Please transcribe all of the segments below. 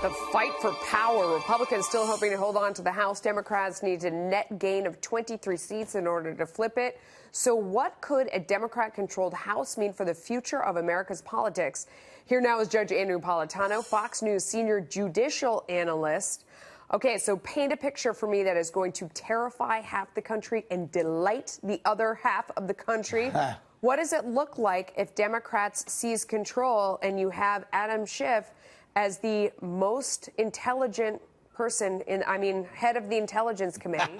The fight for power. Republicans still hoping to hold on to the House. Democrats need a net gain of 23 seats in order to flip it. So what could a Democrat-controlled House mean for the future of America's politics? Here now is Judge Andrew Napolitano, Fox News senior judicial analyst. Okay, so paint a picture for me that is going to terrify half the country and delight the other half of the country. What does it look like if Democrats seize control and you have Adam Schiff as the most intelligent person head of the Intelligence Committee?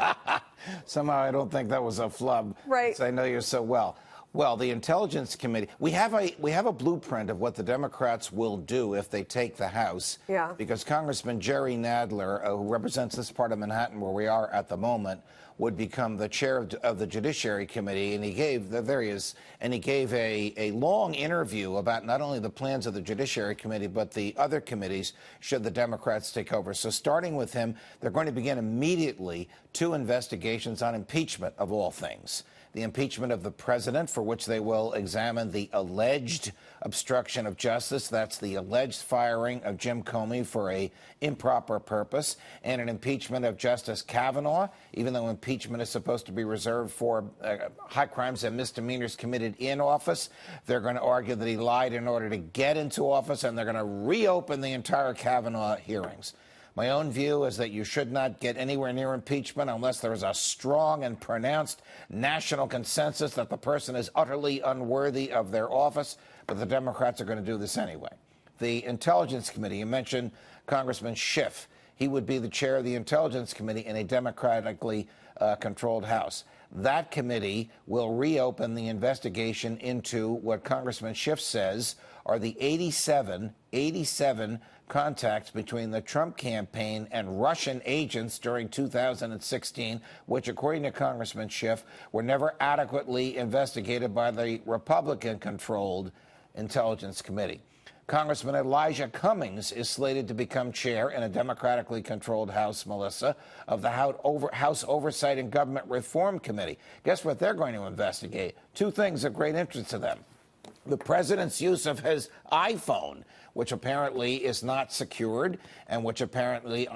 Somehow I don't think that was a flub. Right. I know you so well. Well, the Intelligence Committee, we have a blueprint of what the Democrats will do if they take the House. Yeah. Because Congressman Jerry Nadler, who represents this part of Manhattan where we are at the moment, would become the chair of the Judiciary Committee, and he gave a long interview about not only the plans of the Judiciary Committee but the other committees should the Democrats take over. So starting with him, they're going to begin immediately 2 investigations on impeachment of all things. The impeachment of the president, for which they will examine the alleged obstruction of justice. That's the alleged firing of Jim Comey for an improper purpose, and an impeachment of Justice Kavanaugh, even though impeachment is supposed to be reserved for high crimes and misdemeanors committed in office. They're going to argue that he lied in order to get into office, and they're going to reopen the entire Kavanaugh hearings. My own view is that you should not get anywhere near impeachment unless there is a strong and pronounced national consensus that the person is utterly unworthy of their office. But the Democrats are going to do this anyway. The Intelligence Committee, you mentioned Congressman Schiff. He would be the chair of the Intelligence Committee in a democratically controlled House. That committee will reopen the investigation into what Congressman Schiff says are the 87 contacts between the Trump campaign and Russian agents during 2016, which, according to Congressman Schiff, were never adequately investigated by the Republican-controlled Intelligence Committee. Congressman Elijah Cummings is slated to become chair in a democratically controlled House, Melissa, of the House Oversight and Government Reform Committee. Guess what they're going to investigate? 2 things of great interest to them. The president's use of his iPhone, which apparently is not secured, and which apparently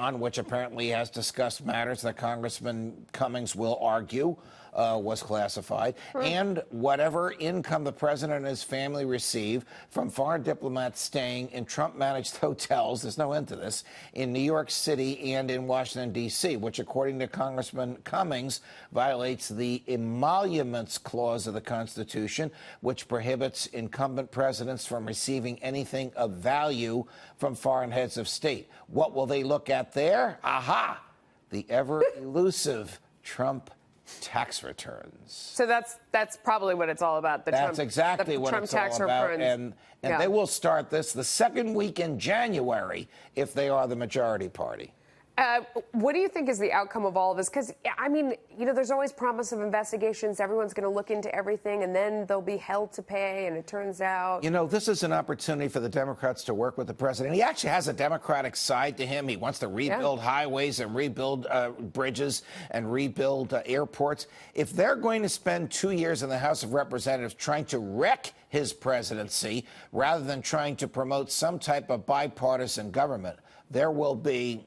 has discussed matters that Congressman Cummings will argue was classified, and whatever income the president and his family receive from foreign diplomats staying in Trump-managed hotels, there's no end to this, in New York City and in Washington, D.C., which, according to Congressman Cummings, violates the Emoluments Clause of the Constitution, which prohibits incumbent presidents from receiving anything of value from foreign heads of state. What will they look at there? Aha! The ever-elusive Trump tax returns. So that's probably what it's all about. That's exactly what it's all about. And they will start this the second week in January if they are the majority party. What do you think is the outcome of all of this? Because, there's always promise of investigations. Everyone's going to look into everything, and then they'll be held to pay, and it turns out... this is an opportunity for the Democrats to work with the president. He actually has a Democratic side to him. He wants to rebuild highways and rebuild bridges and rebuild airports. If they're going to spend 2 years in the House of Representatives trying to wreck his presidency rather than trying to promote some type of bipartisan government, there will be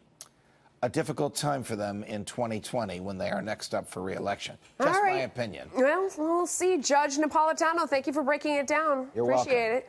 a difficult time for them in 2020 when they are next up for re-election. Just my opinion. Well, we'll see. Judge Napolitano, thank you for breaking it down. You're welcome. Appreciate it.